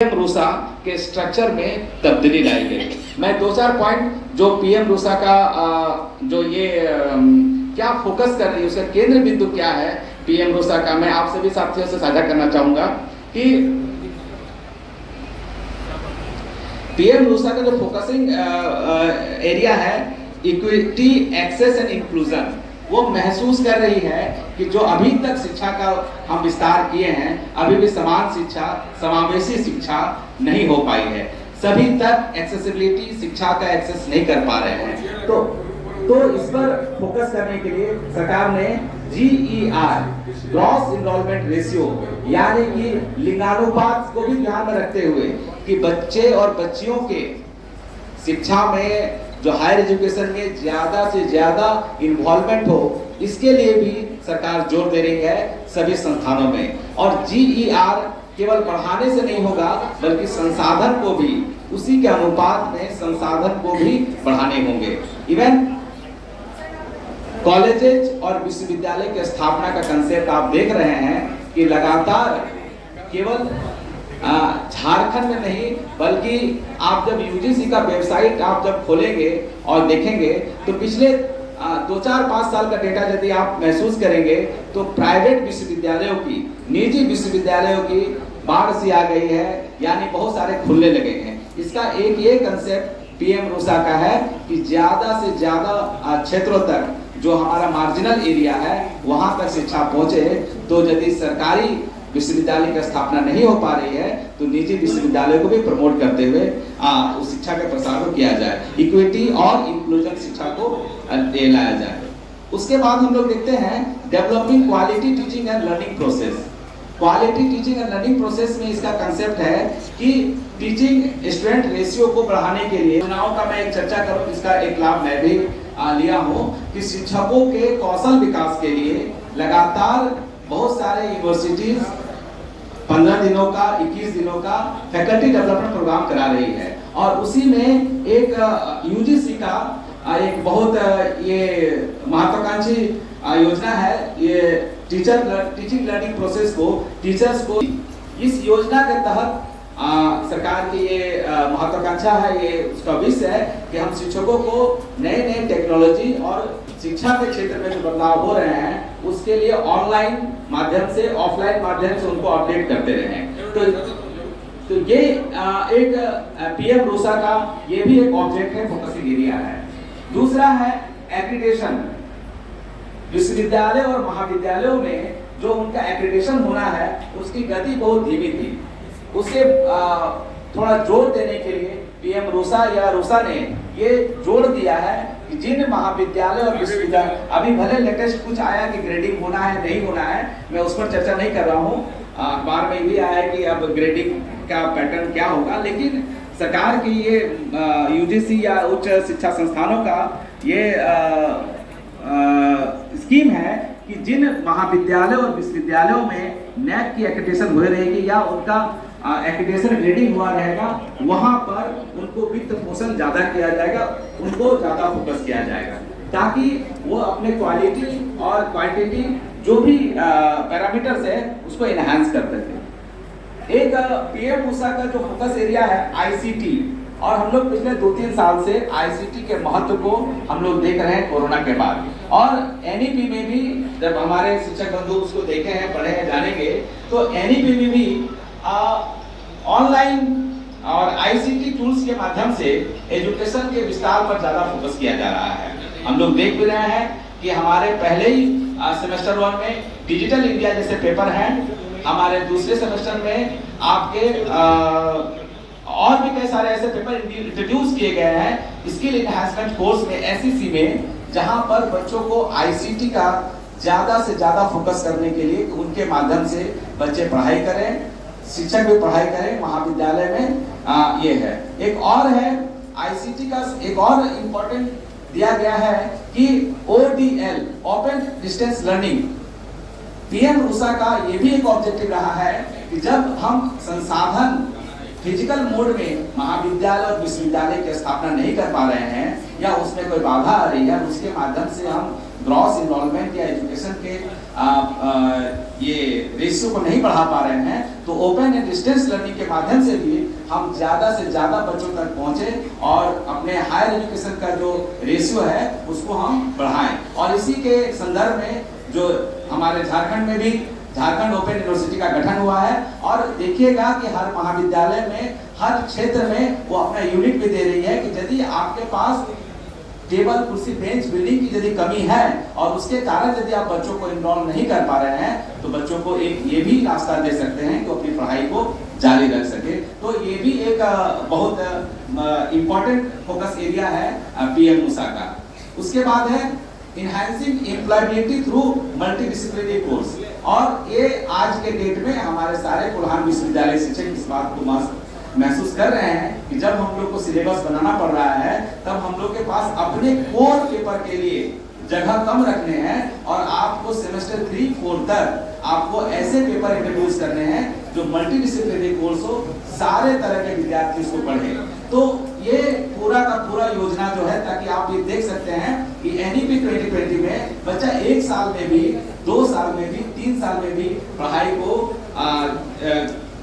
PM RUSA के structure में तब्दीली लाई गई। मैं दो चार पॉइंट जो पीएम रूसा का जो ये क्या फोकस कर रही है, उसका केंद्र बिंदु क्या है पीएम रूसा का, मैं आप सभी साथियों से साझा करना चाहूंगा कि पीएम रूसा का जो फोकसिंग एरिया है इक्विटी, एक्सेस एंड इंक्लूजन, वो महसूस कर रही है कि जो अभी तक शिक्षा का हम विस्तार किए हैं, अभी भी समान शिक्षा, समावेशी शिक्षा नहीं हो पाई है। सभी तक एक्सेसिबिलिटी, शिक्षा का एक्सेस नहीं कर पा रहे हैं। तो इस पर फोकस करने के लिए सरकार ने GER, ग्रॉस इनरोलमेंट रेशियो, यानी कि लिंगानुपात को भी ध्यान में रखते हुए कि बच्चे और बच्चियों के शिक्षा में, जो हायर एजुकेशन में ज्यादा से ज्यादा इन्वॉल्वमेंट हो, इसके लिए भी सरकार जोर दे रही है सभी संस्थानों में। और GER केवल बढ़ाने से नहीं होगा, बल्कि संसाधन को भी उसी के अनुपात में संसाधन को भी बढ़ाने होंगे। इवन कॉलेजेस और विश्वविद्यालय की स्थापना का कंसेप्ट आप देख रहे हैं कि लगातार केवल झारखंड में नहीं, बल्कि आप जब UGC का वेबसाइट आप जब खोलेंगे और देखेंगे तो पिछले 2-4-5 साल का डेटा यदि आप महसूस करेंगे तो प्राइवेट विश्वविद्यालयों की, निजी विश्वविद्यालयों की बाढ़ सी आ गई है, यानी बहुत सारे खुलने लगे हैं। इसका एक ये कंसेप्ट पीएम रूसा का है कि ज्यादा से ज्यादा क्षेत्रों तक, जो हमारा मार्जिनल एरिया है, वहां तक शिक्षा पहुंचे। तो यदि सरकारी विश्वविद्यालय की स्थापना नहीं हो पा रही है तो निजी विश्वविद्यालय को भी प्रमोट करते हुए उस शिक्षा के प्रसार को किया जाए, इक्विटी और इंक्लूजन शिक्षा को लाया जाए। उसके बाद हम लोग देखते हैं developing quality teaching and learning process. Quality teaching and learning process में इसका कंसेप्ट है कि टीचिंग स्टूडेंट रेशियो को बढ़ाने के लिए योजनाओं का मैं एक चर्चा करूं, जिसका एक लाभ मैं भी लिया हूं कि शिक्षकों के कौशल विकास के लिए लगातार बहुत सारे यूनिवर्सिटीज 15 दिनों का, 21 दिनों का फैकल्टी डेवलपमेंट प्रोग्राम करा रही है। और उसी में एक UGC का एक बहुत ये महत्वाकांक्षी योजना है, ये टीचिंग लर्निंग प्रोसेस को, टीचर्स को, इस योजना के तहत सरकार की ये महत्वाकांक्षा है, ये उसका विषय है कि हम शिक्षकों को नए नए टेक्नोलॉजी और शिक्षा के क्षेत्र में जो बदलाव हो रहे हैं उसके लिए ऑनलाइन माध्यम से, ऑफलाइन माध्यम से उनको अपडेट करते रहें। तो ये एक पीएम रूसा का ये भी एक ऑब्जेक्ट है, फोकसिंग एरिया है। दूसरा है एक्रीडिटेशन। विश्वविद्यालय और महाविद्यालयों में जो उनका एक्रीडिटेशन होना है, उसकी गति बहुत धीमी थी। उसे थोड़ा जोर देने के लिए पीएम रूसा या रूसा ने ये जोड़ दिया है कि जिन महाविद्यालय और विश्वविद्यालय, अभी भले लेटेस्ट कुछ आया कि ग्रेडिंग होना है नहीं होना है, मैं उस पर चर्चा नहीं कर रहा हूँ, अखबार में भी आया है कि अब ग्रेडिंग का पैटर्न क्या होगा, लेकिन सरकार की ये UGC या उच्च शिक्षा संस्थानों का ये स्कीम है कि जिन महाविद्यालय और विश्वविद्यालयों में NAAC की एक्रेडिटेशन हो रहेगी या उनका एक्रेडिटेशन ग्रेडिंग हुआ रहेगा, वहां पर उनको वित्त पोषण ज्यादा किया जाएगा, उनको ज्यादा फोकस किया जाएगा, ताकि वो अपने क्वालिटी और क्वांटिटी जो भी पैरामीटर्स है उसको एनहांस करते थे। एक पीएम रूसा का जो फोकस एरिया है ICT, और हम लोग पिछले 2-3 साल से ICT के महत्व को हम लोग देख रहे हैं कोरोना के बाद। और NEP में भी जब हमारे शिक्षक बंधु उसको देखे हैं, पढ़े हैं, जानेंगे, तो NEP में भी ऑनलाइन और ICT टूल्स के माध्यम से एजुकेशन के विस्तार पर ज्यादा फोकस किया जा रहा है। हम लोग देख भी रहे हैं कि हमारे पहले ही सेमेस्टर 1 में डिजिटल इंडिया जैसे पेपर हैं, हमारे दूसरे सेमेस्टर में आपके और भी कई सारे ऐसे पेपर इंट्रोड्यूस किए गए हैं स्किल एनहांसमेंट कोर्स में, SEC में, जहां पर बच्चों को ICT का ज्यादा से ज्यादा फोकस करने के लिए उनके माध्यम से बच्चे पढ़ाई करें, शिक्षक भी पढ़ाई करें महाविद्यालय में। ये है। एक और है ICT का एक और इम्पोर्टेंट दिया गया है कि ODL, open distance learning. PM RUSA का ये भी एक ऑब्जेक्टिव रहा है कि जब हम संसाधन फिजिकल मोड में महाविद्यालय और विश्वविद्यालय की स्थापना नहीं कर पा रहे हैं या उसमें कोई बाधा आ रही है, उसके माध्यम से हम ग्रॉस इनरोलमेंट या एजुकेशन के ये रेशियो को नहीं बढ़ा पा रहे हैं, तो ओपन एंड डिस्टेंस लर्निंग के माध्यम से भी हम ज़्यादा से ज़्यादा बच्चों तक पहुँचे और अपने हायर एजुकेशन का जो रेशियो है उसको हम बढ़ाएं। और इसी के संदर्भ में जो हमारे झारखंड में भी झारखंड ओपन यूनिवर्सिटी का गठन हुआ है, और देखिएगा कि हर महाविद्यालय में हर क्षेत्र में वो अपना यूनिट भी दे रही है कि यदि आपके पास टेबल कुर्सी बेंच बिल्डिंग की यदि कमी है और उसके कारण यदि आप बच्चों को इनरोल नहीं कर पा रहे हैं, तो बच्चों को एक ये भी रास्ता दे सकते हैं कि अपनी पढ़ाई को जारी रख सके। तो ये भी एक बहुत इम्पोर्टेंट फोकस एरिया है पीएम मूसा का। उसके बाद है enhancing employability through multidisciplinary course, और ये आज के डेट में हमारे सारे कोल्हान विश्वविद्यालय शिक्षक इस बात को महसूस कर रहे हैं कि जब हम लोग को सिलेबस बनाना पड़ रहा है तब हम लोग के पास अपने कोर पेपर के लिए जगह कम रखने हैं, और आपको सेमेस्टर 3-4 तक आपको ऐसे पेपर इंट्रोड्यूस करने हैं जो मल्टीडिसिप्लिनरी कोर्स हो, सारे तरह के विद्यार्थी इसको पढ़े। तो ये पूरा का पूरा योजना जो है, ताकि आप ये देख सकते हैं कि एनईपी 2020 में बच्चा 1 साल में भी, 2 साल में भी, 3 साल में भी पढ़ाई को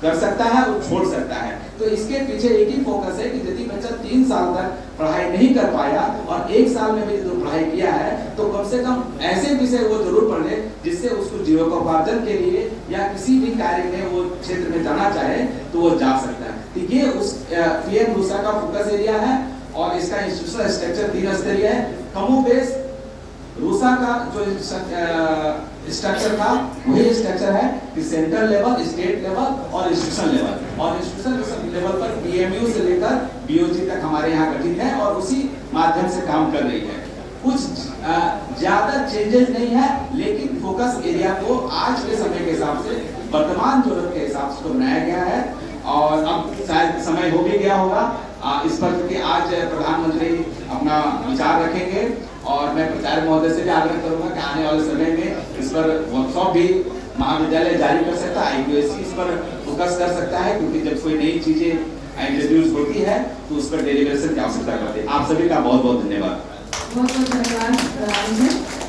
कर सकता है और छोड़ सकता है। तो इसके पीछे एक ही फोकस है कि यदि बच्चा 3 साल तक पढ़ाई नहीं कर पाया और 1 साल में भी जो पढ़ाई किया है, तो कम से कम ऐसे विषय वो जरूर पढ़ ले जिससे उसको जीविकोपार्जन के लिए या किसी भी कार्य में वो क्षेत्र में जाना चाहे तो वो जा सकता है। तो ये उस पीएम मूसा का फोकस एरिया है, और इसका इंस्टीट्यूशनल स्ट्रक्चर 3 स्तरीय है। कमोबेश रूसा का जो स्ट्रक्चर था वही स्ट्रक्चर है कि सेंट्रल लेवल, स्टेट लेवल और इंस्टीट्यूशन लेवल, और इंस्टीट्यूशन लेवल पर बीएमयू से लेकर बीओजी तक हमारे यहाँ गठित है और उसी माध्यम से काम कर रही है। कुछ ज्यादा चेंजेस नहीं है, लेकिन फोकस एरिया को आज के समय के हिसाब से, वर्तमान जरूरत के हिसाब से बनाया गया है। और अब शायद समय हो भी गया होगा इस पर, क्योंकि आज प्रधानमंत्री अपना विचार रखेंगे, और मैं प्राचार्य महोदय से भी आग्रह करूंगा कि आने वाले समय में इस पर वर्कशॉप भी महाविद्यालय जारी कर सकता है, आईक्यूएसी इस पर फोकस कर सकता है, क्योंकि जब कोई नई चीजें इंट्रोड्यूस होती है तो उस पर डेलीब्रेशन की आवश्यकता पड़ती है। आप सभी का बहुत बहुत धन्यवाद। बहुत बहुत धन्यवाद।